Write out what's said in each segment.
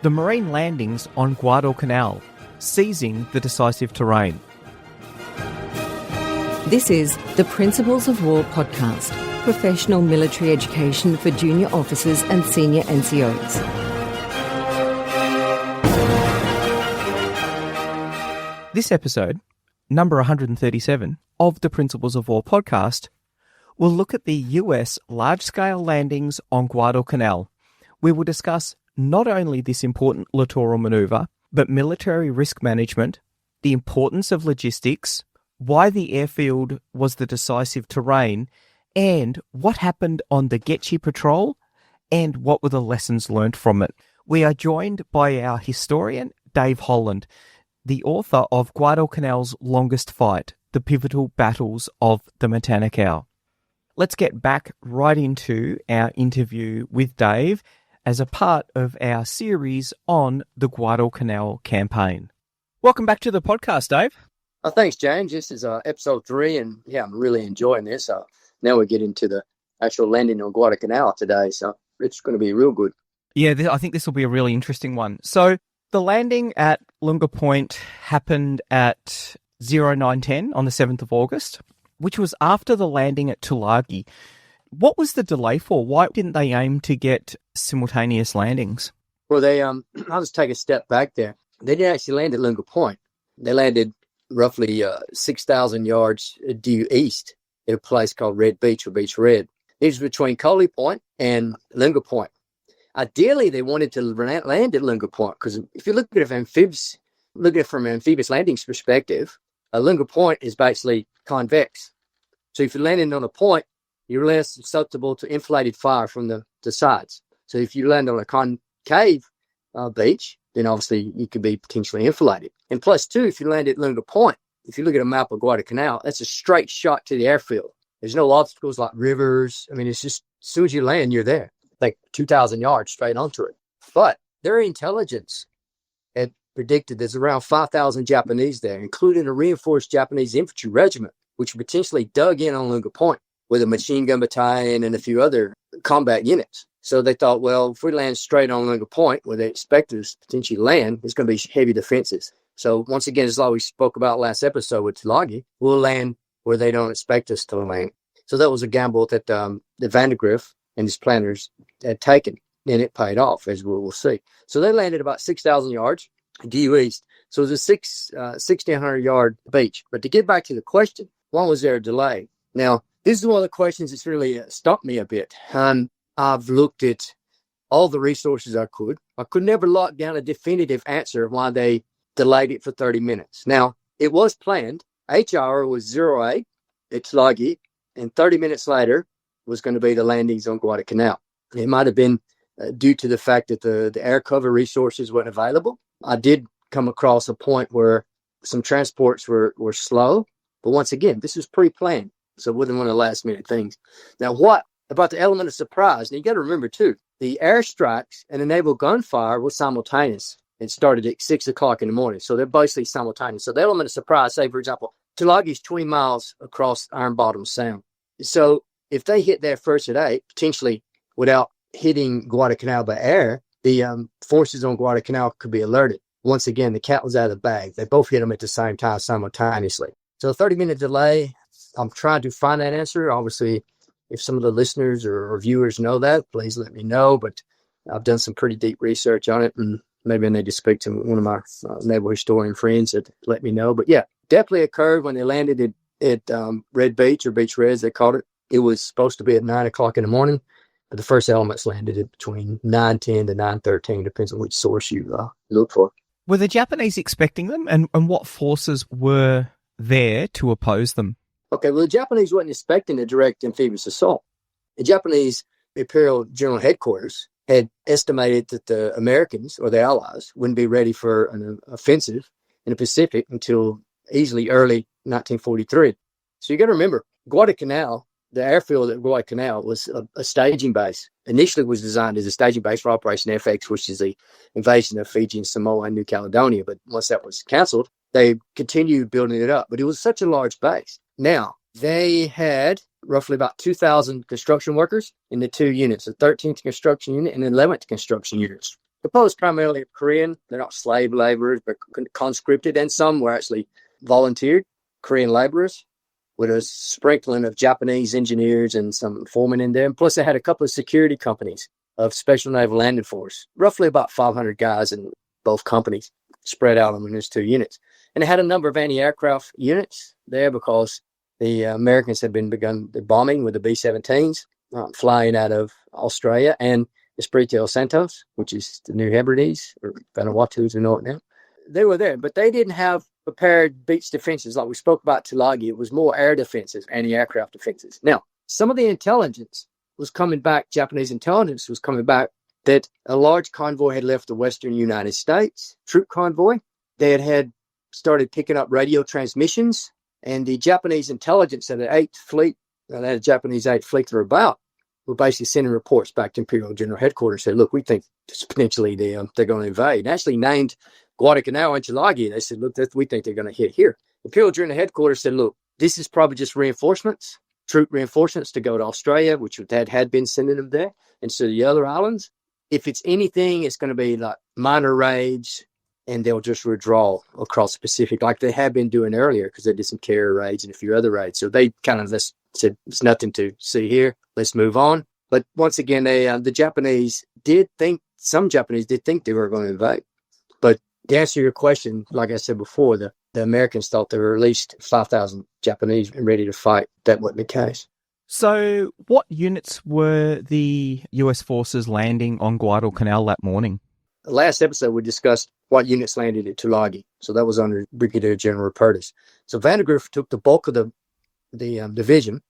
the marine landings on Guadalcanal, seizing the decisive terrain. This is the Principles of War podcast, professional military education for junior officers and senior NCOs. This episode, number 137 of the Principles of War podcast, will look at the US large-scale landings on Guadalcanal. We will discuss not only this important littoral manoeuvre, but military risk management, the importance of logistics, why the airfield was the decisive terrain, and what happened on the Goettche Patrol, and what were the lessons learned from it. We are joined by our historian, Dave Holland, the author of Guadalcanal's Longest Fight, the Pivotal Battles of the Matanacao. Let's get back right into our interview with Dave as a part of our series on the Guadalcanal campaign. Welcome back to the podcast, Dave. Thanks, James. This is episode 3, and I'm really enjoying this. Now we get into the actual landing on Guadalcanal today, so it's going to be real good. Yeah, I think this will be a really interesting one. So the landing at Lunga Point happened at 09:10 on the 7th of August, which was after the landing at Tulagi. What was the delay for? Why didn't they aim to get simultaneous landings? Well, I'll just take a step back there. They didn't actually land at Lunga Point. They landed roughly 6,000 yards due east at a place called Red Beach or Beach Red. It was between Coley Point and Lunga Point. Ideally, they wanted to land at Lunga Point because if you look at it from an amphibious landings perspective, Lunga Point is basically convex. So if you're landing on a point, you're less susceptible to inflated fire from the sides. So if you land on a concave beach, then obviously you could be potentially inflated. And plus two, if you land at Lunga Point, if you look at a map of Guadalcanal, that's a straight shot to the airfield. There's no obstacles like rivers. I mean, it's just as soon as you land, you're there. Like 2,000 yards straight onto it. But their intelligence had predicted there's around 5,000 Japanese there, including a reinforced Japanese infantry regiment, which potentially dug in on Lunga Point with a machine gun battalion and a few other combat units. So they thought, well, if we land straight on Lunga Point, where they expect us to potentially land, it's going to be heavy defenses. So once again, as we spoke about last episode with Tulagi, we'll land where they don't expect us to land. So that was a gamble that the Vandegrift and his planners had taken, and it paid off, as we will see. So they landed about 6,000 yards due east. So it was a 1,600-yard beach. But to get back to the question, why was there a delay? Now, this is one of the questions that's really stumped me a bit. I've looked at all the resources I could. I could never lock down a definitive answer why they delayed it for 30 minutes. Now, it was planned. H hour was 08 at Tulagi, and 30 minutes later was going to be the landings on Guadalcanal. It might have been due to the fact that the air cover resources weren't available. I did come across a point where some transports were slow, but once again, this was pre-planned. So it wasn't one of the last minute things. Now, what about the element of surprise? Now, you got to remember, too, the airstrikes and the naval gunfire were simultaneous. It started at 6 o'clock in the morning. So they're basically simultaneous. So the element of surprise, say, for example, Tulagi is 20 miles across Iron Bottom Sound. So if they hit there first at 8, potentially without hitting Guadalcanal by air, the forces on Guadalcanal could be alerted. Once again, the cat was out of the bag. They both hit them at the same time simultaneously. So a 30-minute delay, I'm trying to find that answer. Obviously, if some of the listeners or viewers know that, please let me know. But I've done some pretty deep research on it, and maybe I need to speak to one of my naval historian friends that let me know. But yeah, definitely occurred when they landed at Red Beach or Beach Red, as they called it. It was supposed to be at 9 o'clock in the morning, but the first elements landed at between 9:10 to 9:13, depends on which source you look for. Were the Japanese expecting them, and what forces were there to oppose them? Okay, well, the Japanese wasn't expecting a direct amphibious assault. The Japanese Imperial General Headquarters had estimated that the Americans, or the Allies, wouldn't be ready for an offensive in the Pacific until easily early 1943. So you got to remember, Guadalcanal, the airfield at Guadalcanal was a staging base. Initially was designed as a staging base for Operation FX, which is the invasion of Fiji and Samoa and New Caledonia. But once that was canceled, they continued building it up. But it was such a large base. Now, they had roughly about 2,000 construction workers in the two units, the 13th construction unit and the 11th construction units. composed primarily of Korean. They're not slave laborers, but conscripted, and some were actually volunteered Korean laborers, with a sprinkling of Japanese engineers and some foremen in there. And plus, they had a couple of security companies of Special Naval Landing Force, roughly about 500 guys in both companies, spread out among those two units. And they had a number of anti-aircraft units there because the Americans had begun the bombing with the B-17s, flying out of Australia and Espiritu Santos, which is the New Hebrides, or Vanuatu as we know it now. They were there, but they didn't have prepared beach defenses like we spoke about Tulagi. It was more air defenses, anti-aircraft defenses. Now, some of the intelligence was coming back, Japanese intelligence was coming back, that a large convoy had left the western United States, troop convoy. They had started picking up radio transmissions, and the Japanese intelligence of the 8th Fleet, that Japanese 8th Fleet they're about, were basically sending reports back to Imperial General Headquarters, said, look, we think potentially they're going to invade. And actually named Guadalcanal and Tulagi. They said, look, we think they're going to hit here. Imperial General Headquarters said, look, this is probably just reinforcements, troop reinforcements to go to Australia, which Dad had been sending them there, and so the other islands. If it's anything, it's going to be like minor raids, and they'll just withdraw across the Pacific like they had been doing earlier, because they did some carrier raids and a few other raids. So they kind of said, it's nothing to see here. Let's move on. But once again, the Japanese some Japanese did think they were going to invade. But to answer your question, like I said before, the Americans thought there were at least 5,000 Japanese ready to fight. That wasn't the case. So what units were the US forces landing on Guadalcanal that morning? The last episode, we discussed what units landed at Tulagi. So that was under Brigadier General Rupertus. So Vandegrift took the bulk of the division,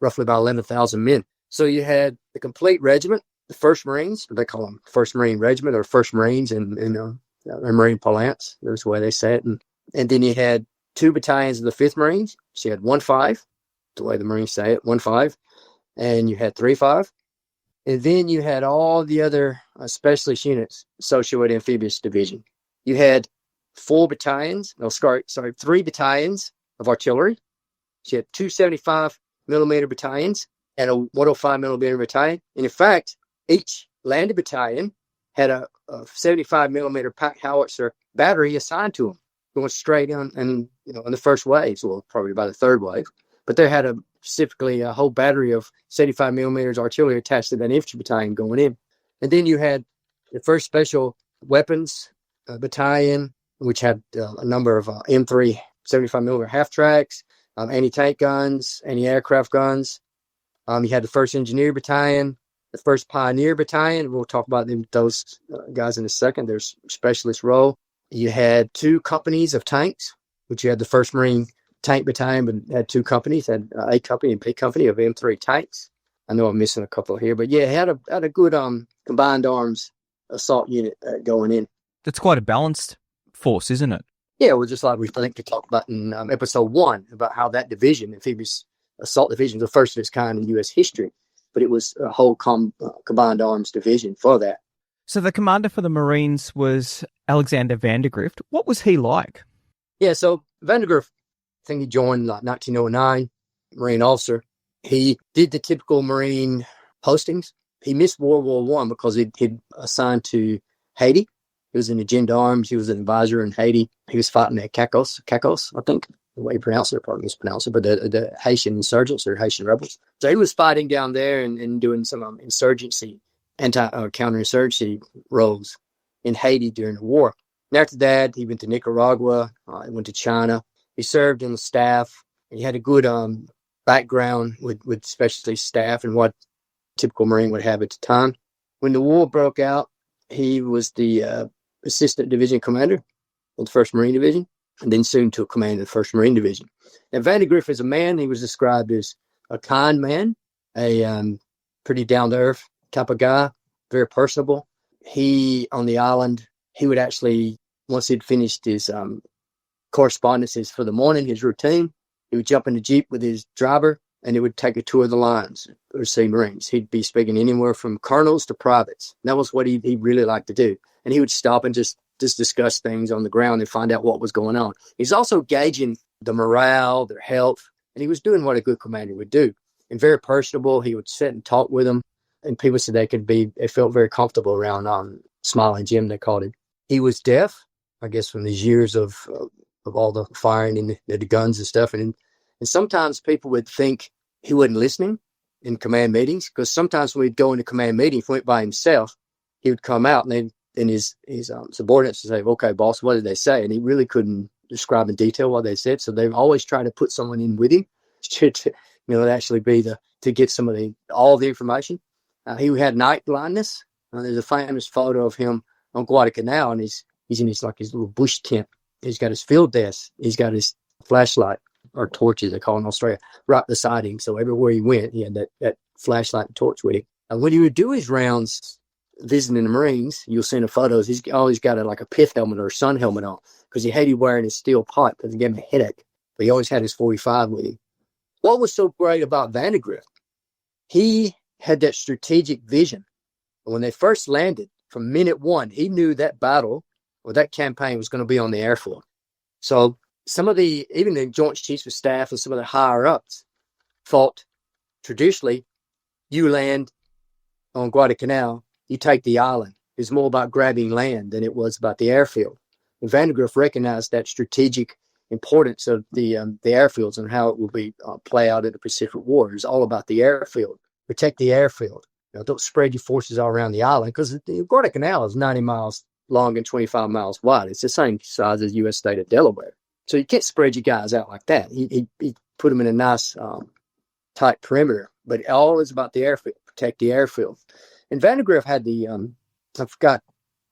roughly about 11,000 men. So you had the complete regiment, the 1st Marines, they call them 1st Marine Regiment or 1st Marines in Marine parlance. That's the way they say it. And then you had 2 battalions of the 5th Marines. So you had 1-5, the way the Marines say it, 1-5. And you had 3-5. And then you had all the other specialist units associated with amphibious division. You had 3 battalions of artillery. So you had 2 75mm battalions and a 105mm battalion. And in fact, each landed battalion had a 75mm pack howitzer battery assigned to them, going straight on, and in the first waves, well, probably by the 3rd wave. But they had specifically a whole battery of 75mm artillery attached to that infantry battalion going in. And then you had the 1st Special Weapons Battalion, which had a number of M3 75mm half-tracks, anti-tank guns, anti-aircraft guns. You had the 1st Engineer Battalion, the 1st Pioneer Battalion. We'll talk about those guys in a second. There's specialist role. You had 2 companies of tanks, which you had the 1st Marine Tank Battalion, but had 2 companies, had A Company and B Company of M3 tanks. I know I'm missing a couple here, but yeah, it had a good combined arms assault unit going in. That's quite a balanced force, isn't it? Yeah, well, just like we think to talk about in episode 1 about how that division, amphibious assault division, was the first of its kind in U.S. history, but it was a whole combined arms division for that. So the commander for the Marines was Alexander Vandegrift. What was he like? Yeah, so Vandegrift, I think he joined like 1909, Marine officer. He did the typical Marine postings. He missed World War I because he'd assigned to Haiti. He was in the gendarmes. He was an advisor in Haiti. He was fighting at Cacos, I think, the way you pronounce it, probably mispronounce it, but the Haitian insurgents or Haitian rebels. So he was fighting down there and doing some insurgency, counterinsurgency roles in Haiti during the war. And after that, he went to Nicaragua. He went to China. He served in the staff. He had a good background with specialty staff and what typical Marine would have at the time. When the war broke out, he was the assistant division commander of the 1st Marine Division, and then soon took command of the 1st Marine Division. Now, Vandegrift as a man, he was described as a kind man, a pretty down-to-earth type of guy, very personable. He, on the island, he would actually, once he'd finished his correspondences for the morning, his routine, he would jump in the Jeep with his driver, and he would take a tour of the lines or see Marines. He'd be speaking anywhere from colonels to privates. That was what he really liked to do. And he would stop and just discuss things on the ground and find out what was going on. He's also gauging the morale, their health, and he was doing what a good commander would do. And very personable. He would sit and talk with them, and people said they felt very comfortable around Smiling Jim, they called him. He was deaf, I guess, from these years of all the firing and the guns and stuff. And sometimes people would think he wasn't listening in command meetings, because sometimes when we'd go into command meeting, if he went by himself, he would come out and then his subordinates would say, "Okay, boss, what did they say?" And he really couldn't describe in detail what they said. So they've always tried to put someone in with him to actually be to get some of all the information. He had night blindness. There's a famous photo of him on Guadalcanal, and he's in his little bush tent. He's got his field desk. He's got his flashlight, or torches, they call it in Australia, right beside him. So everywhere he went, he had that flashlight and torch with him. And when he would do his rounds visiting the Marines, you'll see in the photos, he's always got a pith helmet or a sun helmet on, because he hated wearing his steel pipe because it gave him a headache. But he always had his 45 with him. What was so great about Vandegrift? He had that strategic vision. When they first landed, from minute one, he knew that battle or that campaign was going to be on the airfield. So even the Joint Chiefs of Staff and some of the higher ups thought traditionally, you land on Guadalcanal, you take the island. It's more about grabbing land than it was about the airfield. And Vandegrift recognized that strategic importance of the airfields and how it will be play out in the Pacific War. It's all about the airfield. Protect the airfield. Don't spread your forces all around the island, because the Guadalcanal is 90 miles long and 25 miles wide. It's the same size as the U.S. state of Delaware. So you can't spread your guys out like that. He put them in a nice, tight perimeter. But all is about the airfield. Protect the airfield. And Vandegrift had I forgot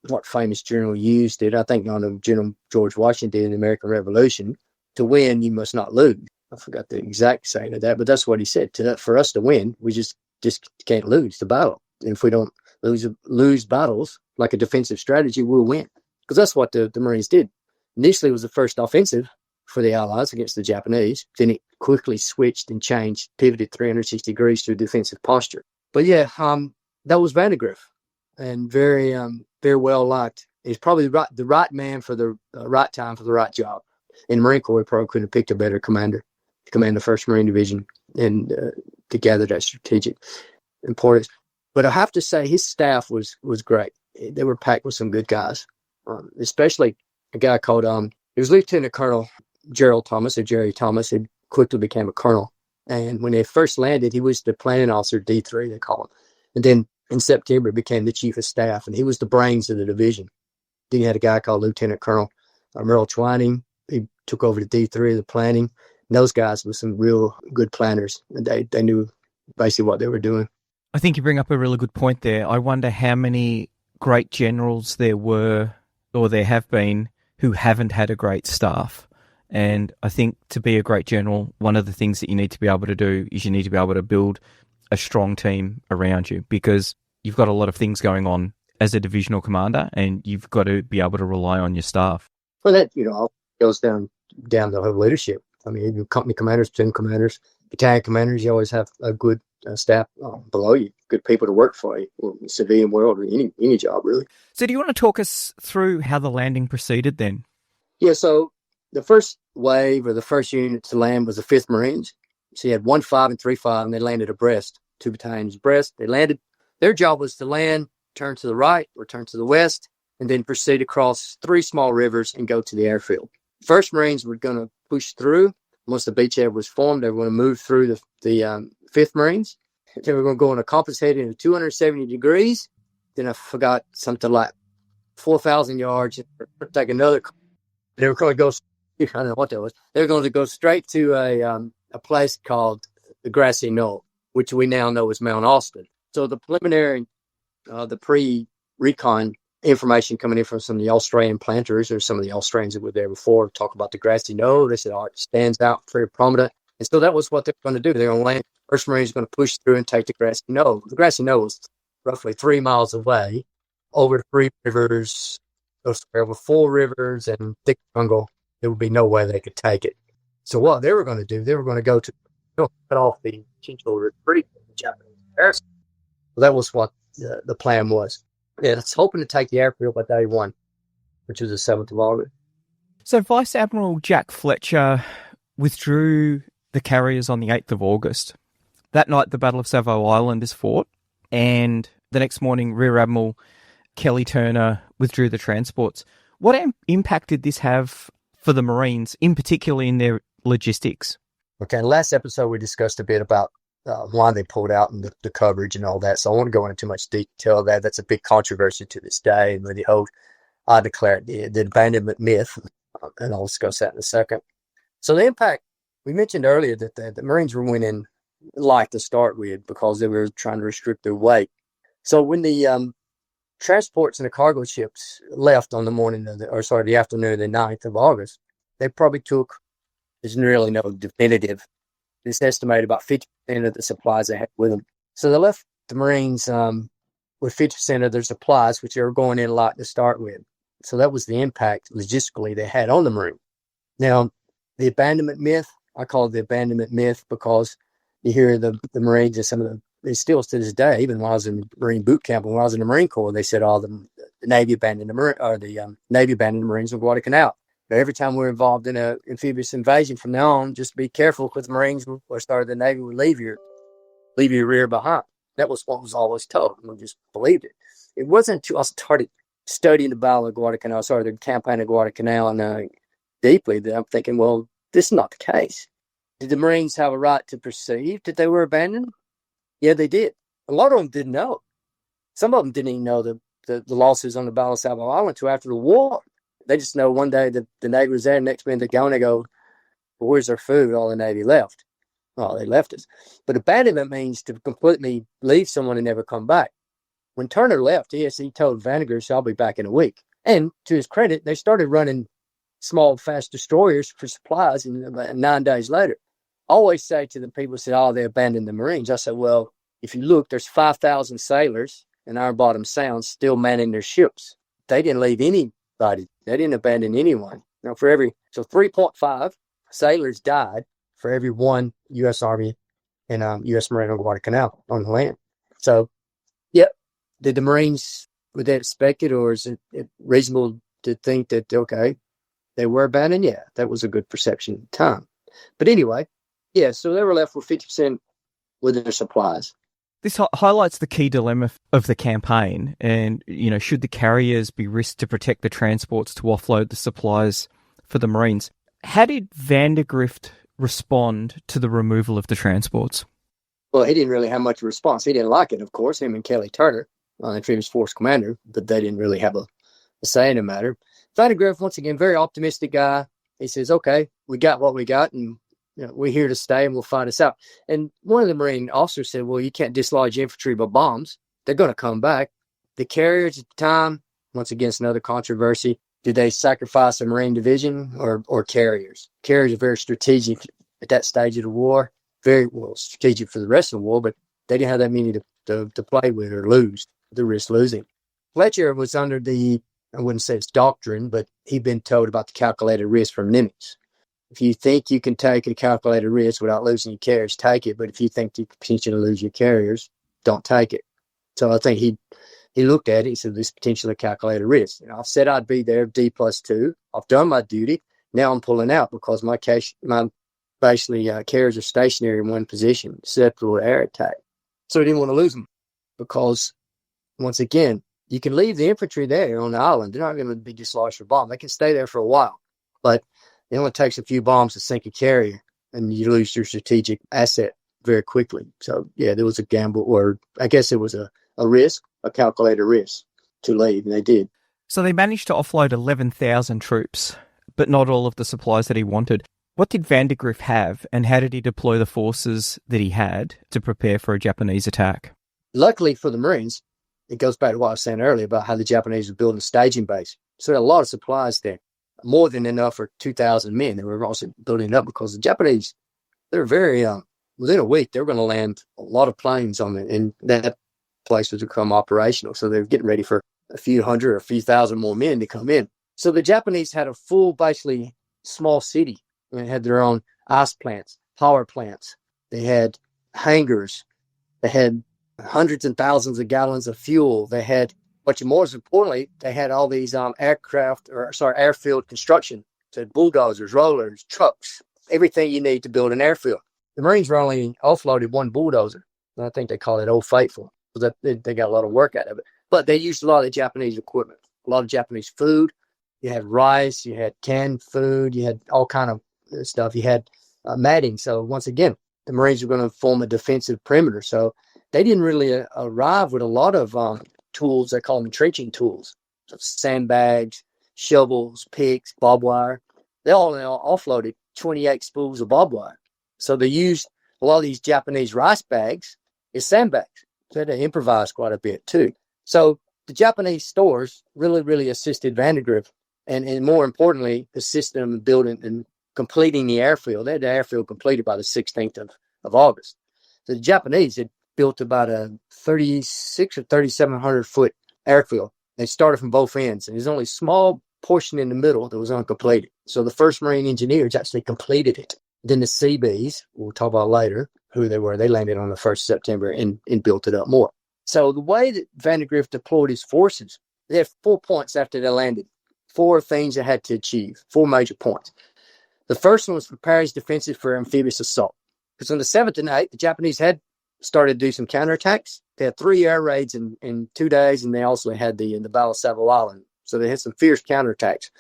what famous general used it. I think on General George Washington in the American Revolution, to win, you must not lose. I forgot the exact saying of that, but that's what he said. For us to win, we just can't lose the battle. And if we don't lose battles, like a defensive strategy, we'll win. Because that's what the Marines did. Initially, it was the first offensive for the Allies against the Japanese. Then it quickly switched and changed, pivoted 360 degrees to defensive posture. But yeah, that was Vandegrift, and very well liked. He's probably the right man for the right time for the right job. In the Marine Corps, we probably couldn't have picked a better commander to command the 1st Marine Division and to gather that strategic importance. But I have to say, his staff was great. They were packed with some good guys, especially a guy called, he was Lieutenant Colonel Gerald Thomas, or Jerry Thomas, who quickly became a colonel. And when they first landed, he was the planning officer, D3, they call him. And then in September, became the chief of staff, and he was the brains of the division. Then you had a guy called Lieutenant Colonel Merle Twining. He took over the D3 of the planning. And those guys were some real good planners, and they knew basically what they were doing. I think you bring up a really good point there. I wonder how many great generals there were, or there have been, who haven't had a great staff. And I think to be a great general, one of the things that you need to be able to do is you need to be able to build a strong team around you, because you've got a lot of things going on as a divisional commander, and you've got to be able to rely on your staff. Well, that goes down the whole leadership. I mean, company commanders, platoon commanders, battalion commanders, you always have a good staff below you, good people to work for you, in the civilian world or any job, really. So do you want to talk us through how the landing proceeded then? Yeah, so the first wave, or the first unit to land, was the 5th Marines. So you had 1-5 and 3-5, and they landed abreast, 2 battalions abreast. They landed. Their job was to land, turn to the right or turn to the west, and then proceed across 3 small rivers and go to the airfield. 1st Marines were going to push through. Once the beachhead was formed, they were going to move through the 5th Marines. They were going to go on a compass heading of 270 degrees. Then I forgot something like 4,000 yards. Take another. They were going to go. I don't know what that was. They were going to go straight to a place called the Grassy Knoll, which we now know is Mount Austin. So the preliminary, the pre-recon information coming in from some of the Australian planters, or some of the Australians that were there before, talk about the Grassy Knoll. They said, oh, it stands out very prominent. And so that was what they were going to do. They're going to land. 1st Marines going to push through and take the Grassy Knoll. The Grassy Knoll was roughly 3 miles away, over 3 rivers, over 4 rivers and thick jungle. There would be no way they could take it. So what they were going to do, they were going to go to cut off the potential retreat of the Japanese garrison. So that was what the plan was. Yeah, it's hoping to take the airfield by day 1, which was the 7th of August. So Vice Admiral Jack Fletcher withdrew the carriers on the 8th of August. That night, the Battle of Savo Island is fought, and the next morning, Rear Admiral Kelly Turner withdrew the transports. What impact did this have for the Marines, in particular in their logistics? Okay, last episode we discussed a bit about why they pulled out and the coverage and all that. So I won't go into too much detail of that. That's a big controversy to this day. And the whole, I declare it the abandonment myth, and I'll discuss that in a second. So the impact, we mentioned earlier that the Marines were winning light to start with because they were trying to restrict their weight. So when the transports and the cargo ships left on the morning of the afternoon of the 9th of August, they probably took, there's really no definitive, it's estimated about 50% of the supplies they had with them. So they left the Marines with 50% of their supplies, which they were going in light to start with. So that was the impact logistically they had on the Marine. Now, the abandonment myth, I call it the abandonment myth because you hear the Marines and some of they still to this day, even when I was in Marine boot camp and when I was in the Marine Corps, they said, the Navy abandoned the Navy abandoned the Marines on Guadalcanal. But every time we're involved in an amphibious invasion from now on, just be careful because the Marines the Navy would leave your rear behind. That was what was always told. And we just believed it. It wasn't until I started studying the Battle of Guadalcanal, the campaign of Guadalcanal, and deeply that I'm thinking, well, this is not the case. Did the Marines have a right to perceive that they were abandoned? Yeah, they did. A lot of them didn't know. Some of them didn't even know the losses on the Battle of Savo Island until after the war. They just know one day that the Navy was there, next minute they're going to go, well, where's their food? All the Navy left. Well, they left us. But abandonment means to completely leave someone and never come back. When Turner left, he told Vandegrift, I'll be back in a week. And to his credit, they started running small, fast destroyers for supplies, and about 9 days later. I always say to the people who say, they abandoned the Marines. I said, well, if you look, there's 5,000 sailors in Iron Bottom Sound still manning their ships. They didn't leave anybody. They didn't abandon anyone. Now, so 3.5 sailors died for every one U.S. Army and U.S. Marine on Guadalcanal on the land. So, yep. Did the Marines, would they expect it, or is it reasonable to think that, okay, they were abandoned? Yeah, that was a good perception at the time. But anyway, yeah, so they were left with 50% with their supplies. This highlights the key dilemma of the campaign and, should the carriers be risked to protect the transports to offload the supplies for the Marines? How did Vandegrift respond to the removal of the transports? Well, he didn't really have much response. He didn't like it, of course, him and Kelly Turner, amphibious force commander, but they didn't really have a say in the matter. Vandegrift, once again, very optimistic guy. He says, okay, we got what we got, and we're here to stay and we'll find us out. And one of the Marine officers said, well, you can't dislodge infantry by bombs. They're going to come back. The carriers at the time, once again, it's another controversy. Did they sacrifice a Marine division or carriers? Carriers are very strategic at that stage of the war. Very well strategic for the rest of the war, but they didn't have that many to play with or lose, the risk losing. Fletcher was under I wouldn't say it's doctrine, but he'd been told about the calculated risk from Nimitz. If you think you can take a calculated risk without losing your carriers, take it. But if you think you could potentially lose your carriers, don't take it. So I think he looked at it. He said, this potentially calculated risk. I've said I'd be there D+2. I've done my duty. Now I'm pulling out because my carriers are stationary in one position, susceptible to air attack. So he didn't want to lose them because, once again, you can leave the infantry there on the island. They're not going to be dislodged for bomb. They can stay there for a while. But it only takes a few bombs to sink a carrier, and you lose your strategic asset very quickly. So, yeah, there was a gamble, or I guess it was a risk, a calculated risk to leave, and they did. So they managed to offload 11,000 troops, but not all of the supplies that he wanted. What did Vandegrift have, and how did he deploy the forces that he had to prepare for a Japanese attack? Luckily for the Marines, it goes back to what I was saying earlier about how the Japanese were building a staging base. So there are a lot of supplies there. More than enough for 2,000 men. They were also building up because the Japanese, they're very, within a week, they were going to land a lot of planes on it, and that place was to become operational. So they were getting ready for a few hundred or a few thousand more men to come in. So the Japanese had a full, basically, small city. They had their own ice plants, power plants. They had hangars. They had hundreds and thousands of gallons of fuel. They had, but more importantly, they had all these airfield construction. So bulldozers, rollers, trucks, everything you need to build an airfield. The Marines were only offloaded one bulldozer. And I think they call it Old Faithful. They got a lot of work out of it. But they used a lot of the Japanese equipment, a lot of Japanese food. You had rice, you had canned food, you had all kind of stuff. You had matting. So once again, the Marines were going to form a defensive perimeter. So they didn't really arrive with a lot of tools. They call them trenching tools. So sandbags, shovels, picks, barbed wire. They all offloaded 28 spools of barbed wire. So they used a lot of these Japanese rice bags as sandbags. So they improvised quite a bit too. So the Japanese stores really, really assisted Vandegrift and more importantly, assisted them in building and completing the airfield. They had the airfield completed by the 16th of August. So the Japanese had built about a 36 or 3,700 foot airfield. They started from both ends, and there's only a small portion in the middle that was uncompleted. So the first Marine engineers actually completed it. Then the Seabees, we'll talk about later who they were, they landed on the 1st of September and built it up more. So the way that Vandegrift deployed his forces, they had 4 points after they landed, 4 things they had to achieve, 4 major points. The first one was prepare his defenses for amphibious assault. Because on the 7th and 8th, the Japanese had started to do some counterattacks. They had 3 air raids in 2 days, and they also had the Battle of Savo Island. So they had some fierce counterattacks.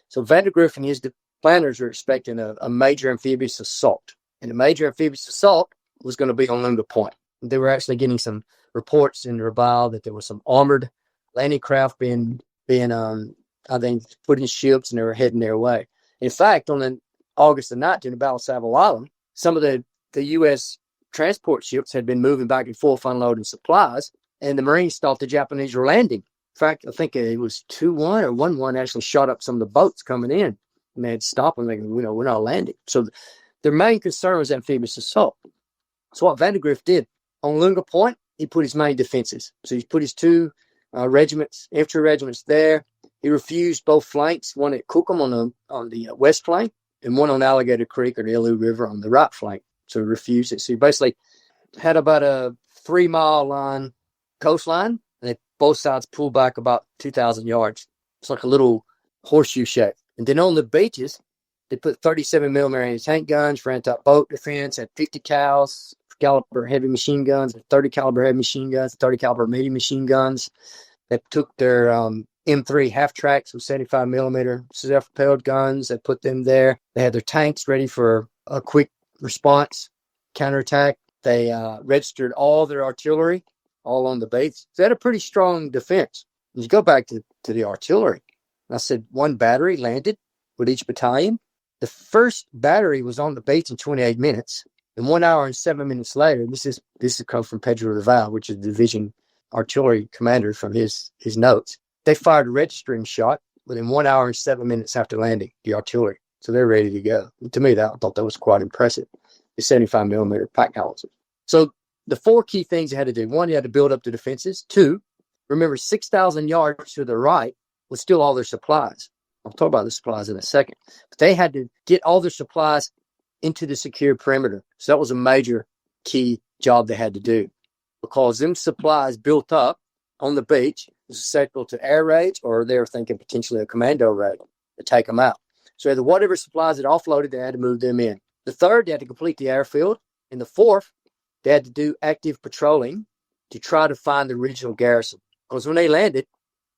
So Vandegrift and his planners were expecting a major amphibious assault. And the major amphibious assault was going to be on Lunga Point. They were actually getting some reports in Rabaul that there was some armored landing craft being I think, put in ships, and they were heading their way. In fact, on August the 9th, in the Battle of Savo Island, some of the U.S. transport ships had been moving back and forth unloading supplies, and the Marines thought the Japanese were landing. In fact, I think it was 2-1 or 1-1 actually shot up some of the boats coming in, and they had stopped them. They go, we're not landing. So their main concern was amphibious assault. So what Vandegrift did, on Lunga Point, he put his main defenses. So he put his 2 infantry regiments there. He refused both flanks, one at Cookham on the west flank and one on Alligator Creek or the Illu River on the right flank. So he refused it. So he basically had about a 3-mile coastline, and they both sides pulled back about 2,000 yards. It's like a little horseshoe shape. And then on the beaches, they put 37 millimeter anti-tank guns, ran-top boat defense, had 50 caliber heavy machine guns, 30 caliber heavy machine guns, 30 caliber medium machine guns. They took their M3 half-tracks with 75 millimeter self-propelled guns. They put them there. They had their tanks ready for a quick response, counterattack. They registered all their artillery, all on the base. So they had a pretty strong defense. And you go back to the artillery. I said 1 battery landed with each battalion. The first battery was on the base in 28 minutes. And 1 hour and 7 minutes later, this is comes from Pedro Raval, which is the division artillery commander from his notes. They fired a registering shot within 1 hour and 7 minutes after landing, the artillery. So they're ready to go. And to me, I thought that was quite impressive. The 75 millimeter pack howitzers. So the 4 key things you had to do. 1, you had to build up the defenses. 2, remember 6,000 yards to the right was still all their supplies. I'll talk about the supplies in a second. But they had to get all their supplies into the secure perimeter. So that was a major key job they had to do. Because them supplies built up on the beach was susceptible to air raids, or they were thinking potentially a commando raid to take them out. So either whatever supplies that offloaded, they had to move them in. The 3rd, they had to complete the airfield. And the 4th, they had to do active patrolling to try to find the original garrison. Because when they landed,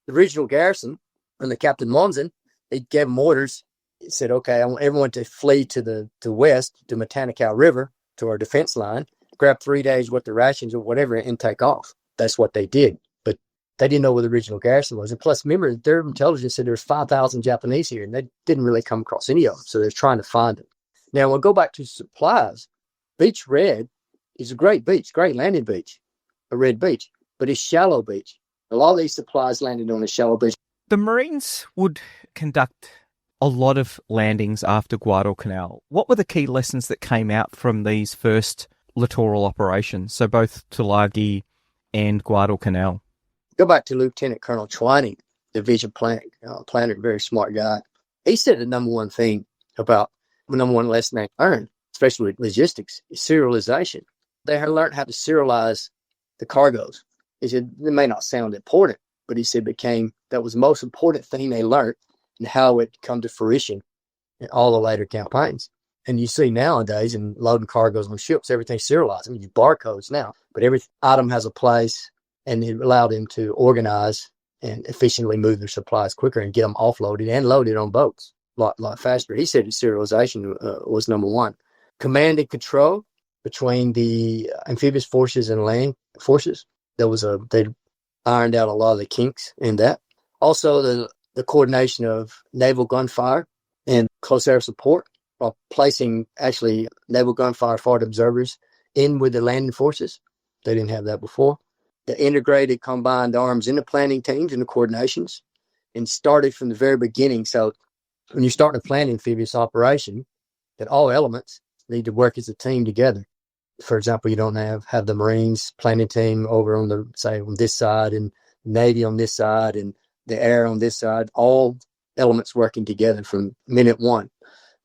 the original garrison, and the Captain Monson, they gave them orders. It said, okay, I want everyone to flee to the west, to Matanicow River, to our defense line, grab 3 days worth of rations or whatever, and take off. That's what they did. But they didn't know where the original garrison was. And plus, remember, their intelligence said there's 5,000 Japanese here, and they didn't really come across any of them. So they're trying to find them. Now, we'll go back to supplies. Beach Red is a great beach, great landing beach, a red beach, but it's shallow beach. A lot of these supplies landed on a shallow beach. The Marines would conduct a lot of landings after Guadalcanal. What were the key lessons that came out from these first littoral operations, so both Tulagi and Guadalcanal? Go back to Lieutenant Colonel Twining, division planner, very smart guy. He said the number one thing about the number one lesson they learned, especially with logistics, is serialization. They had learned how to serialize the cargoes. He said it may not sound important, but he said that was the most important thing they learned and how it come to fruition in all the later campaigns. And you see nowadays in loading cargoes on ships, everything's serialized. I mean, you barcodes now, but every item has a place and it allowed them to organize and efficiently move their supplies quicker and get them offloaded and loaded on boats a lot faster. He said serialization was number one. Command and control between the amphibious forces and land forces. They ironed out a lot of the kinks in that. Also, the coordination of naval gunfire and close air support, while placing actually naval gunfire forward observers in with the landing forces. They didn't have that before. The integrated combined arms in the planning teams and the coordinations, and started from the very beginning. So when you start to plan amphibious operation, that all elements need to work as a team together. For example, you don't have the Marines planning team over on on this side, and Navy on this side, and the air on this side, all elements working together from minute one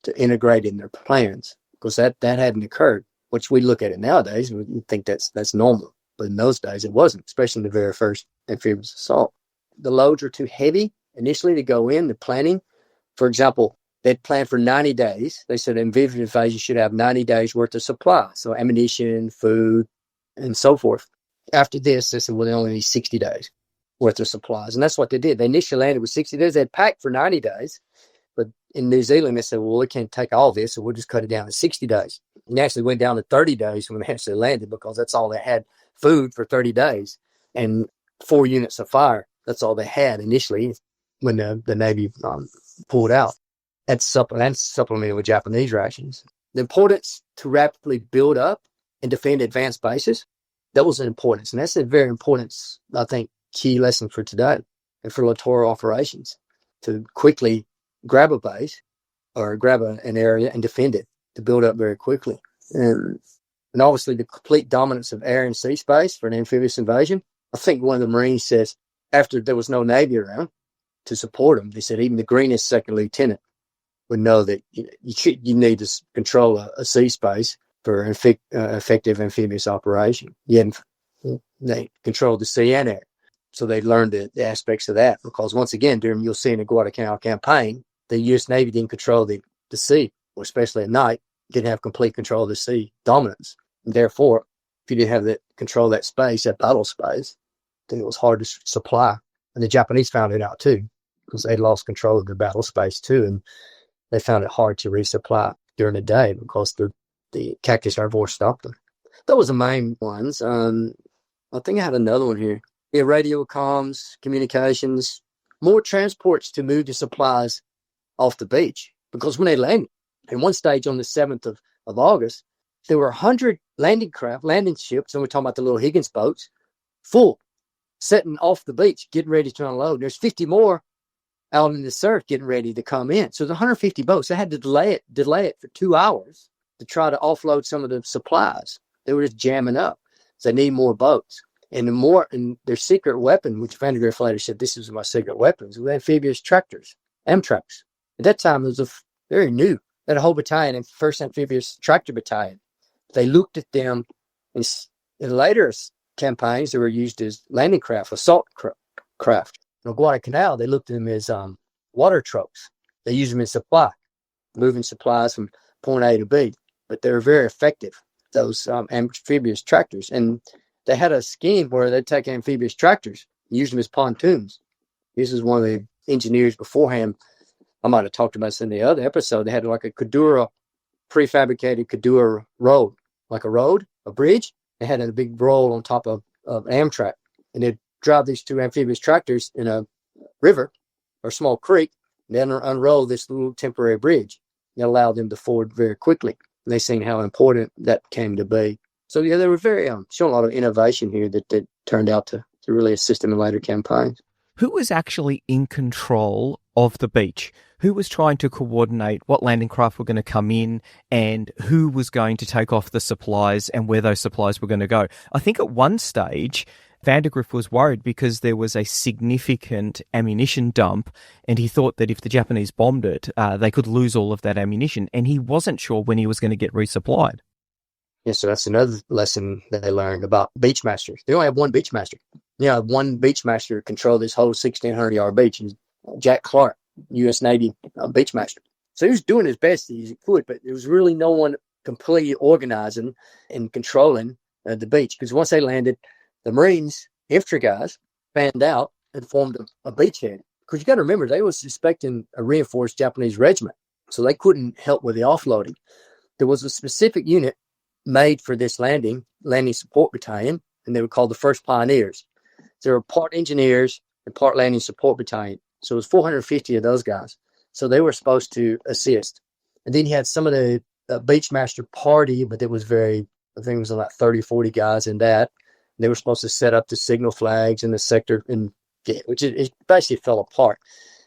to integrate in their plans, because that hadn't occurred, which we look at it nowadays, and we think that's normal. But in those days, it wasn't, especially in the very first amphibious assault. The loads were too heavy initially to go in, the planning. For example, they'd planned for 90 days. They said amphibious invasion should have 90 days worth of supply, so ammunition, food, and so forth. After this, they said, well, they only need 60 days worth of supplies. And that's what they did. They initially landed with 60 days. They'd packed for 90 days. But in New Zealand, they said, well, we can't take all this, so we'll just cut it down to 60 days. And they actually went down to 30 days when they actually landed, because that's all they had, food for 30 days and 4 units of fire. That's all they had initially when the Navy pulled out. That's supplemented with Japanese rations. The importance to rapidly build up and defend advanced bases, that was an importance. And that's a very important, I think, key lesson for today and for littoral operations, to quickly grab a base or grab an area and defend it, to build up very quickly. And obviously the complete dominance of air and sea space for an amphibious invasion. I think one of the Marines says, after there was no Navy around to support them, they said even the greenest second lieutenant would know that you need to control a sea space for an effective amphibious operation. They controlled the sea and air. So they learned the aspects of that, because once again, you'll see in the Guadalcanal campaign, the U.S. Navy didn't control the sea, or especially at night, didn't have complete control of the sea dominance. And therefore, if you didn't have that control of that space, that battle space, then it was hard to supply. And the Japanese found it out too, because they lost control of their battle space too, and they found it hard to resupply during the day because the Cactus Herbivore stopped them. That was the main ones. I think I had another one here. Yeah, radio comms, communications, more transports to move the supplies off the beach. Because when they landed, in one stage on the 7th of August, there were 100 landing ships, and we're talking about the little Higgins boats, full, sitting off the beach, getting ready to unload. There's 50 more out in the surf getting ready to come in. So the 150 boats, they had to delay it for 2 hours to try to offload some of the supplies. They were just jamming up. So they need more boats. And their secret weapon, which Vandegrift later said, this is my secret weapons, were amphibious tractors, Amtracs. At that time, it was very new. They had a whole battalion, and 1st Amphibious Tractor Battalion. They looked at them in later campaigns. They were used as landing craft, assault craft. In Guadalcanal, they looked at them as water trucks. They used them in supply, moving supplies from point A to B. But they were very effective, those amphibious tractors. And they had a scheme where they'd take amphibious tractors and use them as pontoons. This is one of the engineers beforehand. I might have talked about this in the other episode. They had like a prefabricated Kadura road, like a bridge. They had a big roll on top of Amtrak, and they'd drive these two amphibious tractors in a river or small creek, and then unroll this little temporary bridge. That allowed them to forward very quickly. And they seen how important that came to be. So yeah, they were very showing a lot of innovation here that turned out to really assist them in later campaigns. Who was actually in control of the beach? Who was trying to coordinate what landing craft were going to come in and who was going to take off the supplies and where those supplies were going to go? I think at one stage, Vandegrift was worried because there was a significant ammunition dump, and he thought that if the Japanese bombed it, they could lose all of that ammunition, and he wasn't sure when he was going to get resupplied. Yeah, so that's another lesson that they learned about beachmasters. They only have one beachmaster. One beachmaster controlled this whole 1,600-yard beach, and Jack Clark, U.S. Navy beachmaster. So he was doing his best as he could, but there was really no one completely organizing and controlling the beach. Because once they landed, the Marines infantry guys fanned out and formed a beachhead. Because you got to remember, they was expecting a reinforced Japanese regiment, so they couldn't help with the offloading. There was a specific unit made for this landing support battalion, and they were called the First Pioneers. They were part engineers and part landing support battalion. So it was 450 of those guys. So they were supposed to assist. And then you had some of the beachmaster party, but it was I think it was like 30, 40 guys in that. They were supposed to set up the signal flags in the sector, it basically fell apart.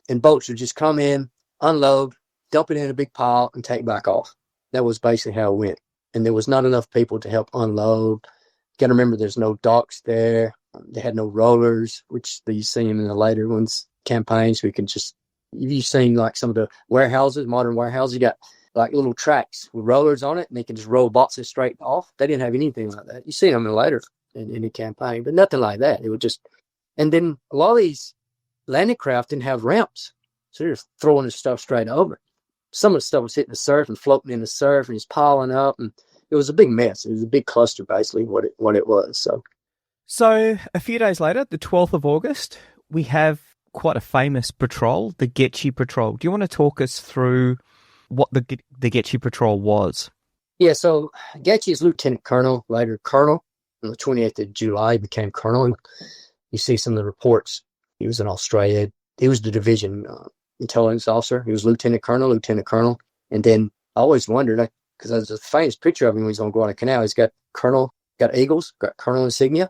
And boats would just come in, unload, dump it in a big pile, and take back off. That was basically how it went. And there was not enough people to help unload. You got to remember, there's no docks there. They had no rollers, which you see them in the later campaigns. We could just, if you've seen like some of the warehouses, modern warehouses, you got like little tracks with rollers on it, and they can just roll boxes straight off. They didn't have anything like that. You see them later in the campaign, but nothing like that. It would just, and then a lot of these landing craft didn't have ramps, so they're just throwing this stuff straight over. Some of the stuff was hitting the surf and floating in the surf, and it's piling up, and it was a big mess. It was a big cluster, basically, what it was. So a few days later, the 12th of August, we have quite a famous patrol, the Goettche Patrol. Do you want to talk us through what the Goettche Patrol was? Yeah, so Goettche is lieutenant colonel, later colonel. On the 28th of July, he became colonel. You see some of the reports. He was in Australia. He was the division intelligence officer. He was lieutenant colonel. And then I always wondered, because there's a famous picture of him when he's on Guadalcanal. He's got colonel, got eagles, got colonel insignia.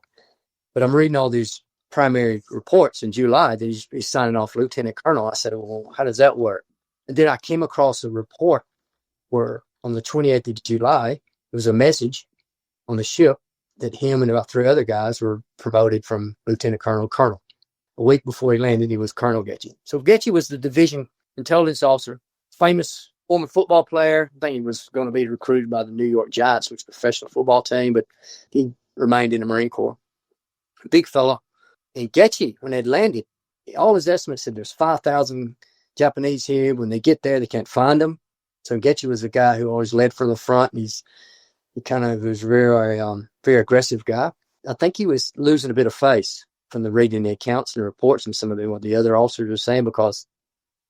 But I'm reading all these primary reports in July that he's signing off lieutenant colonel. I said, well, how does that work? And then I came across a report where on the 28th of July, there was a message on the ship that him and about 3 other guys were promoted from lieutenant colonel to colonel. A week before he landed, he was Colonel Goettche. So Goettche was the division intelligence officer, famous former football player. I think he was going to be recruited by the New York Giants, which is a professional football team, but he remained in the Marine Corps. Big fella. And Goettche, when they'd landed, all his estimates said there's 5,000 Japanese here. When they get there, they can't find them. So Goettche was a guy who always led from the front. And he kind of was very aggressive guy. I think he was losing a bit of face from the reading the accounts and the reports and some of what the other officers were saying, because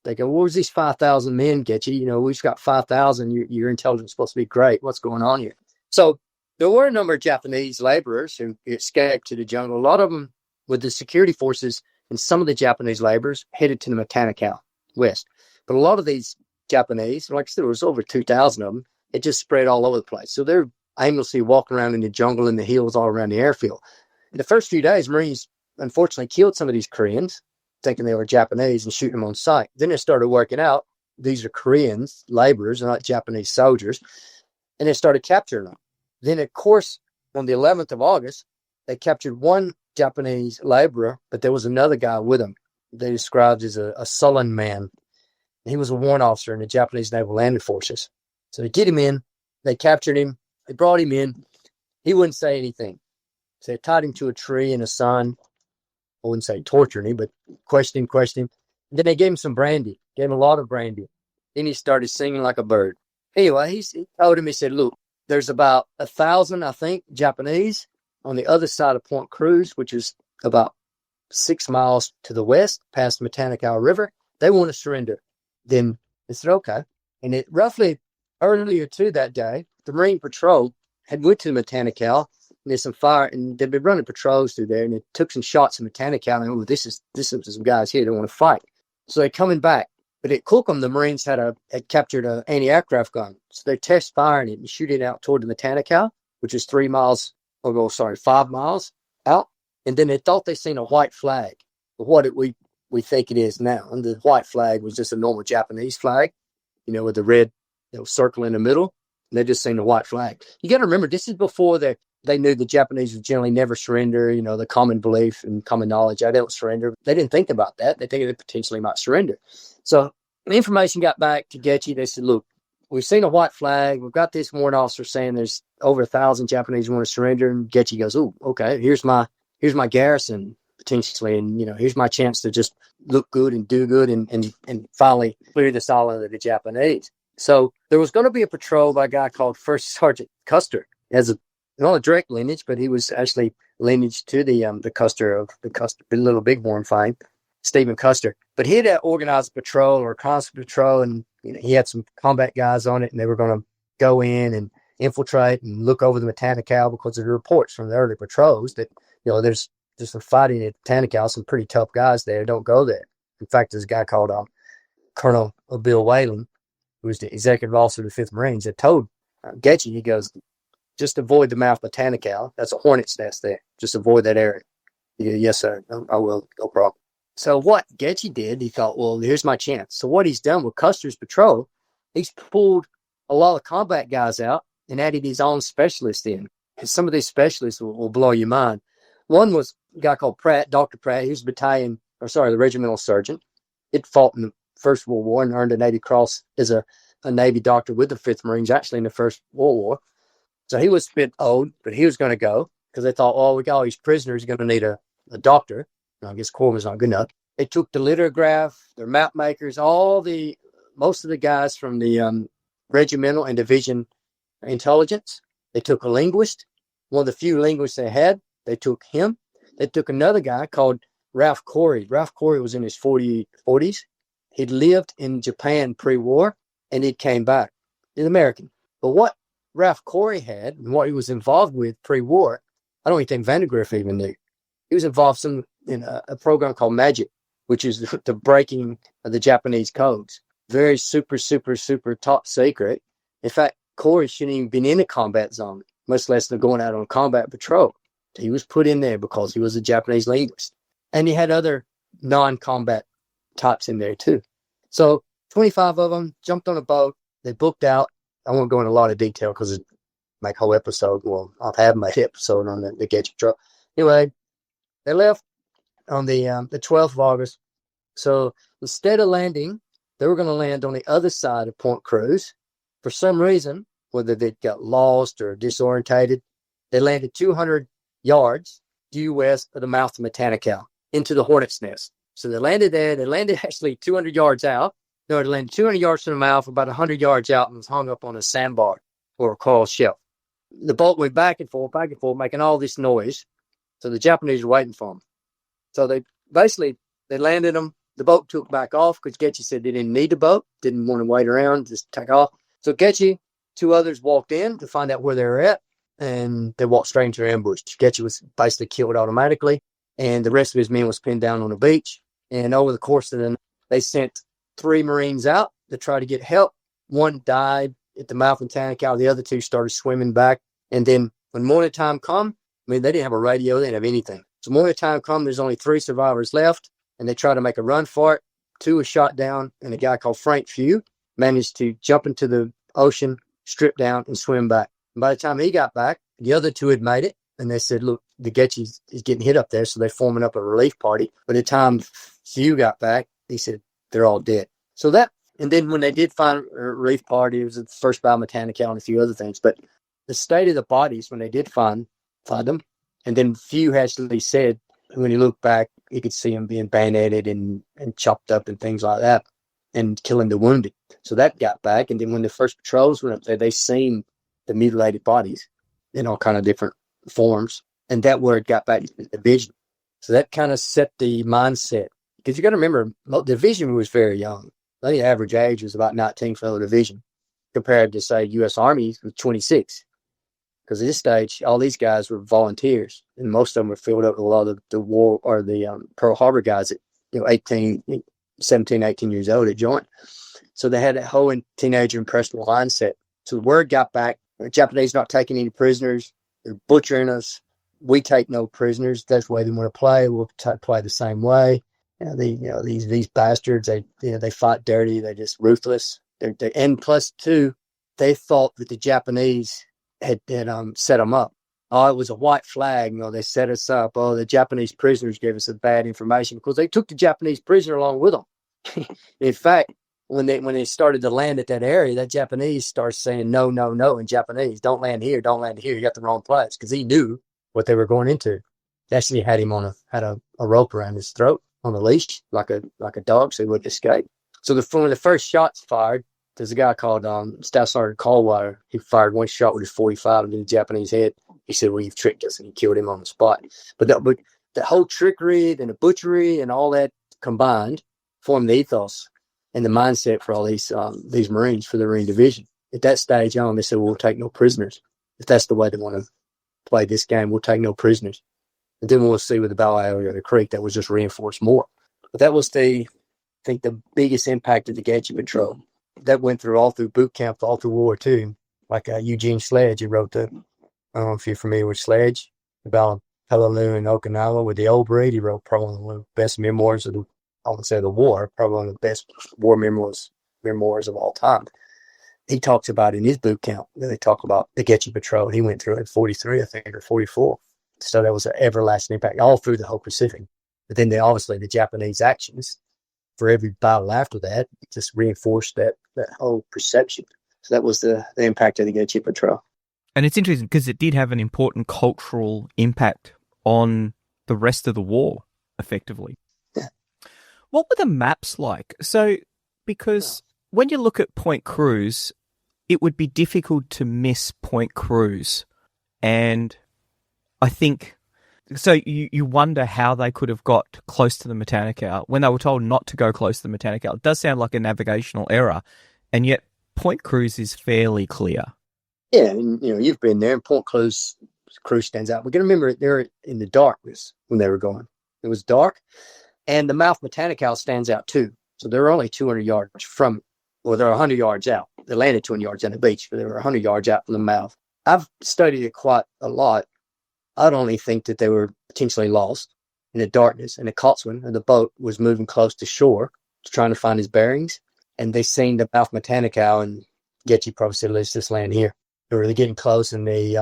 they go, well, where's these 5,000 men, Goettche? We've got 5,000. Your intelligence is supposed to be great. What's going on here? So there were a number of Japanese laborers who escaped to the jungle. A lot of them with the security forces, and some of the Japanese laborers headed to the Guadalcanal west. But a lot of these Japanese, like I said, there was over 2,000 of them. It just spread all over the place. So they're aimlessly walking around in the jungle and the hills all around the airfield. In the first few days, Marines unfortunately killed some of these Koreans, thinking they were Japanese, and shooting them on sight. Then they started working out these are Koreans, laborers, not Japanese soldiers, and they started capturing them. Then, of course, on the 11th of August, they captured one Japanese laborer, but there was another guy with him. They described as a sullen man. He was a warrant officer in the Japanese Naval Landing Forces. So they get him in. They captured him. They brought him in. He wouldn't say anything. So they tied him to a tree in the sun. I wouldn't say torturing him, but questioned him. And then they gave him some brandy. Gave him a lot of brandy. Then he started singing like a bird. Anyway, he told him, he said, look, there's about 1,000, I think, Japanese on the other side of Point Cruz, which is about 6 miles to the west, past the Guadalcanal River. They want to surrender. Then they said, okay. And it roughly earlier to that day, the Marine Patrol had went to the Guadalcanal, and there's some fire, and they'd been running patrols through there, and they took some shots in the Guadalcanal, and this is some guys here that want to fight. So they're coming back. But at Kulkum, the Marines had captured an anti-aircraft gun. So they test firing it and shoot it out toward the Guadalcanal, which is 5 miles out. And then they thought they seen a white flag, what we think it is now. And the white flag was just a normal Japanese flag, with the red circle in the middle. And they just seen the white flag. You got to remember, this is before they knew the Japanese would generally never surrender, the common belief and common knowledge, they don't surrender. They didn't think about that. They think they potentially might surrender. So the information got back to Goettche. They said, look, we've seen a white flag. We've got this warrant officer saying there's over 1,000 Japanese who want to surrender. And Goettche goes, oh, okay, here's my garrison potentially. And, here's my chance to just look good and do good and finally clear this island of the Japanese. So there was going to be a patrol by a guy called First Sergeant Custer. He has not a direct lineage, but he was actually lineage to the Custer the little bighorn fame, Stephen Custer. But he had organized a patrol or a constant patrol, and he had some combat guys on it, and they were going to go in and infiltrate and look over the Matanacal, because of the reports from the early patrols that there's some fighting at Matanacal, some pretty tough guys there. Don't go there. In fact, there's a guy called Colonel Bill Whalen, who was the executive officer of the 5th Marines, that told Goettche, he goes, just avoid the mouth of Matanacal. That's a hornet's nest there. Just avoid that area. Yes, sir. I will. No problem. So what Goettche did, he thought, well, here's my chance. So what he's done with Custer's patrol, he's pulled a lot of combat guys out and added his own specialists in. And some of these specialists will blow your mind. One was a guy called Pratt, Dr. Pratt. He was the regimental surgeon. It fought in the First World War and earned a Navy Cross as a Navy doctor with the 5th Marines, actually in the First World War. So he was a bit old, but he was going to go because they thought, oh, we got all these prisoners, going to need a doctor. I guess corpsman's not good enough. They took the lithograph, their map makers, most of the guys from the regimental and division intelligence. They took a linguist, one of the few linguists they had. They took him. They took another guy called Ralph Corey. Ralph Corey was in his 40s. He'd lived in Japan pre-war, and he came back. He's American. But what Ralph Corey had and what he was involved with pre-war, I don't even think Vandegrift even knew. He was involved in a program called Magic, which is the breaking of the Japanese codes. Very super, super, super top secret. In fact, Corey shouldn't even been in a combat zone, much less they're going out on combat patrol. He was put in there because he was a Japanese linguist. And he had other non-combat types in there too. So 25 of them jumped on a boat. They booked out. I won't go into a lot of detail because it make a whole episode. Well, I'll have my episode on the Goettche Patrol. Anyway, they left on the 12th of August. So instead of landing, they were going to land on the other side of Point Cruz. For some reason, whether they got lost or disorientated, they landed 200 yards due west of the mouth of Matanacal into the Hornet's Nest. So they landed there. They landed actually 200 yards out. No, they landed 200 yards from the mouth, about 100 yards out, and was hung up on a sandbar or a coral shelf. The boat went back and forth, making all this noise. So the Japanese were waiting for them. So they landed them. The boat took back off because Goettche said they didn't need the boat, didn't want to wait around, just take off. So Goettche, 2 others walked in to find out where they were at, and they walked straight into their ambush. Goettche was basically killed automatically, and the rest of his men was pinned down on the beach. And over the course of the night, they sent 3 Marines out to try to get help. One died at the mouth of Matanacal. The other 2 started swimming back. And then when morning time come, they didn't have a radio. They didn't have anything. So morning time come, there's only 3 survivors left, and they try to make a run for it. 2 were shot down, and a guy called Frank Few managed to jump into the ocean, strip down, and swim back. And by the time he got back, the other 2 had made it, and they said, look, the Goettche is getting hit up there, so they're forming up a relief party. By the time Few got back, he said, they're all dead. So that, and then when they did find a relief party, it was the first Battle of Matanacal and a few other things. But the state of the bodies, when they did find them, and then Few actually said, when he looked back, he could see them being bayoneted and chopped up and things like that, and killing the wounded. So that got back. And then when the first patrols went up there, they seen the mutilated bodies in all kind of different forms. And that word got back to the division. So that kind of set the mindset. Because you got to remember, the division was very young. I think the average age was about 19 for the division, compared to, say, U.S. Army with 26. Because at this stage, all these guys were volunteers, and most of them were filled up with a lot of the war or the Pearl Harbor guys at 17, 18 years old that joined. So they had that whole teenager impressionable mindset. So the word got back. The Japanese not taking any prisoners. They're butchering us. We take no prisoners. That's the way they want to play. We'll play the same way. These bastards. They fight dirty. They're just ruthless. And plus 2, they thought that the Japanese had set them up. Oh, it was a white flag. They set us up. Oh, the Japanese prisoners gave us a bad information because they took the Japanese prisoner along with them. In fact, when they started to land at that area, that Japanese started saying no in Japanese. Don't land here. Don't land here. You got the wrong place, because he knew what they were going into. They actually had him had a rope around his throat on a leash like a dog, so he wouldn't escape. So when the first shots fired, there's a guy called Staff Sergeant Caldwater. He fired one shot with his .45 into the Japanese head. He said, well, you've tricked us, and he killed him on the spot. But the whole trickery and the butchery and all that combined formed the ethos and the mindset for all these Marines, for the Marine Division. At that stage on, they said, we'll take no prisoners. If that's the way they want to play this game, we'll take no prisoners. And then we'll see with the Battle Area of the Creek, that was just reinforced more. But that was I think the biggest impact of the Goettche Patrol. That went all through boot camp, all through World War II. Like Eugene Sledge, who wrote I don't know if you're familiar with Sledge, about Peleliu and Okinawa with the old breed. He wrote probably one of the best memoirs of the war, probably one of the best war memoirs of all time. He talks about in his boot camp, they talk about the Goettche Patrol. He went through it in 43, I think, or 44. So that was an everlasting impact all through the whole Pacific. But then obviously the Japanese actions for every battle after that just reinforced that whole perception. So that was the impact of the Goettche Patrol. And it's interesting because it did have an important cultural impact on the rest of the war, effectively. Yeah. What were the maps like? So, because when you look at Point Cruz, it would be difficult to miss Point Cruz. And I think, so you wonder how they could have got close to the Matanikau when they were told not to go close to the Matanikau. It does sound like a navigational error, and yet Point Cruz is fairly clear. Yeah, and you've been there, and Point Cruz stands out. We're going to remember they're in the darkness when they were going. It was dark, and the mouth Matanikau stands out too. So they're only 200 yards from, they're 100 yards out. They landed 200 yards on the beach, but they were 100 yards out from the mouth. I've studied it quite a lot. I'd only think that they were potentially lost in the darkness, and the coxswain of the boat was moving close to shore, trying to find his bearings, and they seen the mouth Matanikau, and Goettche probably said, let's just land here. Or they're getting close, and they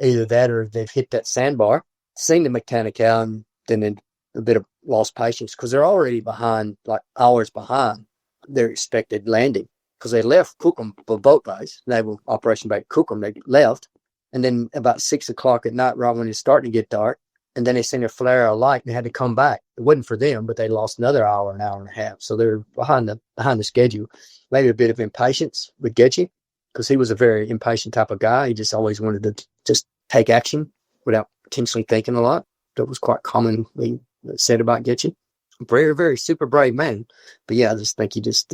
either that or they've hit that sandbar, seen the Matanikau, and then a bit of lost patience because they're already behind, like hours behind their expected landing, because they left Cookham for boat base, naval operation base Cookham. They left, and then about 6 o'clock at night, right when it's starting to get dark, and then they seen a flare of light and they had to come back. It wasn't for them, but they lost another hour, an hour and a half. So they're behind the schedule. Maybe a bit of impatience with Goettche, because he was a very impatient type of guy. He just always wanted to just take action without potentially thinking a lot. That was quite commonly said about Goettche. Very, very super brave man. But yeah, I just think he just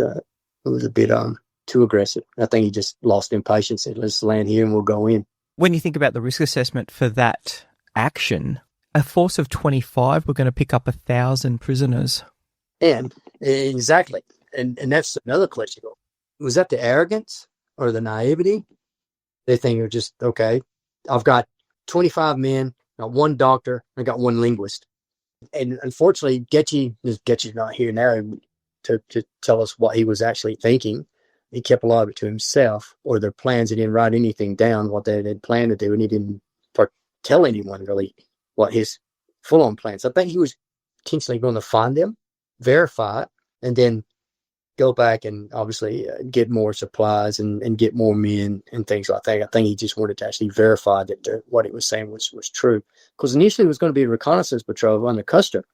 was a bit too aggressive. I think he just lost impatience and said, let's land here and we'll go in. When you think about the risk assessment for that action, a force of 25 were going to pick up 1,000 prisoners. And exactly. And that's another question. Was that the arrogance or the naivety? They think you're just, okay, I've got 25 men, got one doctor, I got one linguist. And unfortunately, Goetche's not here now to tell us what he was actually thinking. He kept a lot of it to himself, or their plans. He didn't write anything down, what they had planned to do, and he didn't tell anyone really what his full-on plans. I think he was potentially going to find them, verify it, and then go back and obviously get more supplies and get more men and things like that. I think he just wanted to actually verify that what he was saying was true. Because initially it was going to be a reconnaissance patrol under Custer.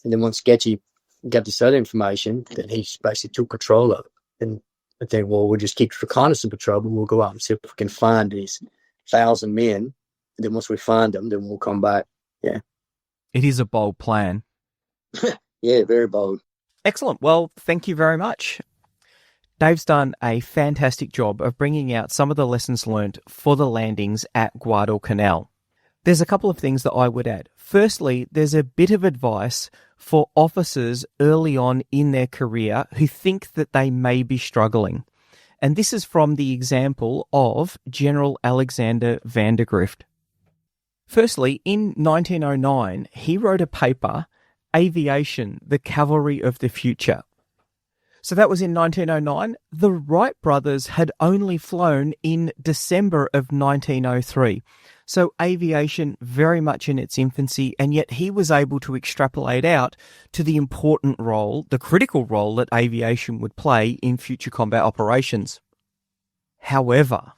And then once Goettche got this other information, then he basically took control of it. And I think, well, we'll just keep the reconnaissance patrol, but we'll go out and see if we can find these 1,000 men. And then once we find them, then we'll come back. Yeah. It is a bold plan. Yeah, very bold. Excellent. Well, thank you very much. Dave's done a fantastic job of bringing out some of the lessons learned for the landings at Guadalcanal. There's a couple of things that I would add. Firstly, there's a bit of advice for officers early on in their career who think that they may be struggling. And this is from the example of General Alexander Vandegrift. Firstly, in 1909, he wrote a paper, Aviation, the Cavalry of the Future. So that was in 1909. The Wright brothers had only flown in December of 1903. So aviation very much in its infancy, and yet he was able to extrapolate out to the important role, the critical role that aviation would play in future combat operations. However,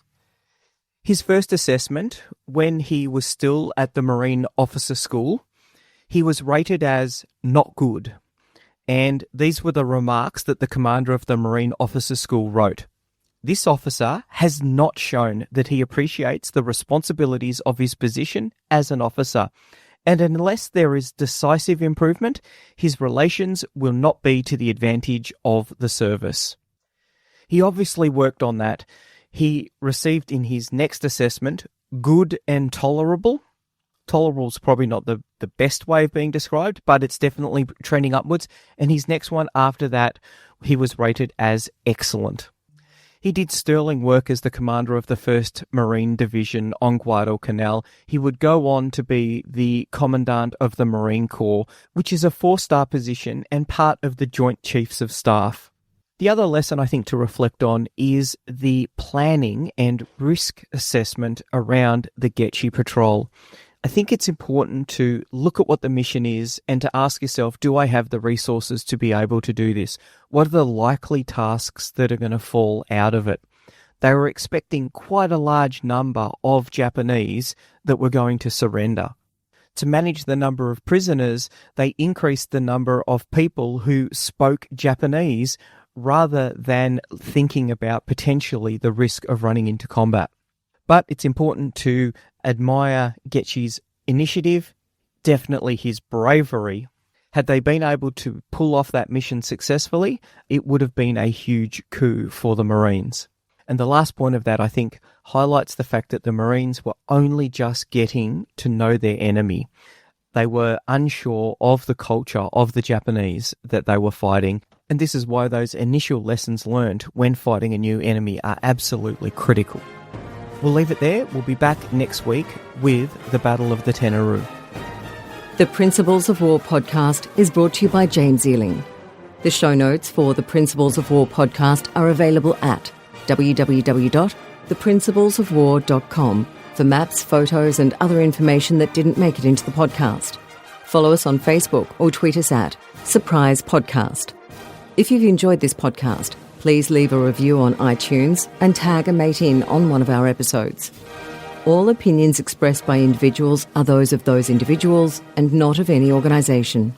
his first assessment, when he was still at the Marine Officer School, he was rated as not good. And these were the remarks that the commander of the Marine Officer School wrote. This officer has not shown that he appreciates the responsibilities of his position as an officer, and unless there is decisive improvement, his relations will not be to the advantage of the service. He obviously worked on that. He received in his next assessment good and tolerable. Tolerable is probably not the best way of being described, but it's definitely trending upwards. And his next one after that, he was rated as excellent. He did sterling work as the commander of the 1st Marine Division on Guadalcanal. He would go on to be the Commandant of the Marine Corps, which is a 4-star position and part of the Joint Chiefs of Staff. The other lesson I think to reflect on is the planning and risk assessment around the Goettche Patrol. I think it's important to look at what the mission is and to ask yourself, do I have the resources to be able to do this? What are the likely tasks that are going to fall out of it? They were expecting quite a large number of Japanese that were going to surrender. To manage the number of prisoners, they increased the number of people who spoke Japanese rather than thinking about potentially the risk of running into combat. But it's important to admire Goettche's initiative, definitely his bravery. Had they been able to pull off that mission successfully, it would have been a huge coup for the Marines. And the last point of that, I think, highlights the fact that the Marines were only just getting to know their enemy. They were unsure of the culture of the Japanese that they were fighting. And this is why those initial lessons learned when fighting a new enemy are absolutely critical. We'll leave it there. We'll be back next week with the Battle of the Tenarue. The Principles of War podcast is brought to you by James Ealing. The show notes for the Principles of War podcast are available at www.theprinciplesofwar.com for maps, photos and other information that didn't make it into the podcast. Follow us on Facebook or tweet us at Surprise Podcast. If you've enjoyed this podcast, please leave a review on iTunes and tag a mate in on one of our episodes. All opinions expressed by individuals are those of those individuals and not of any organisation.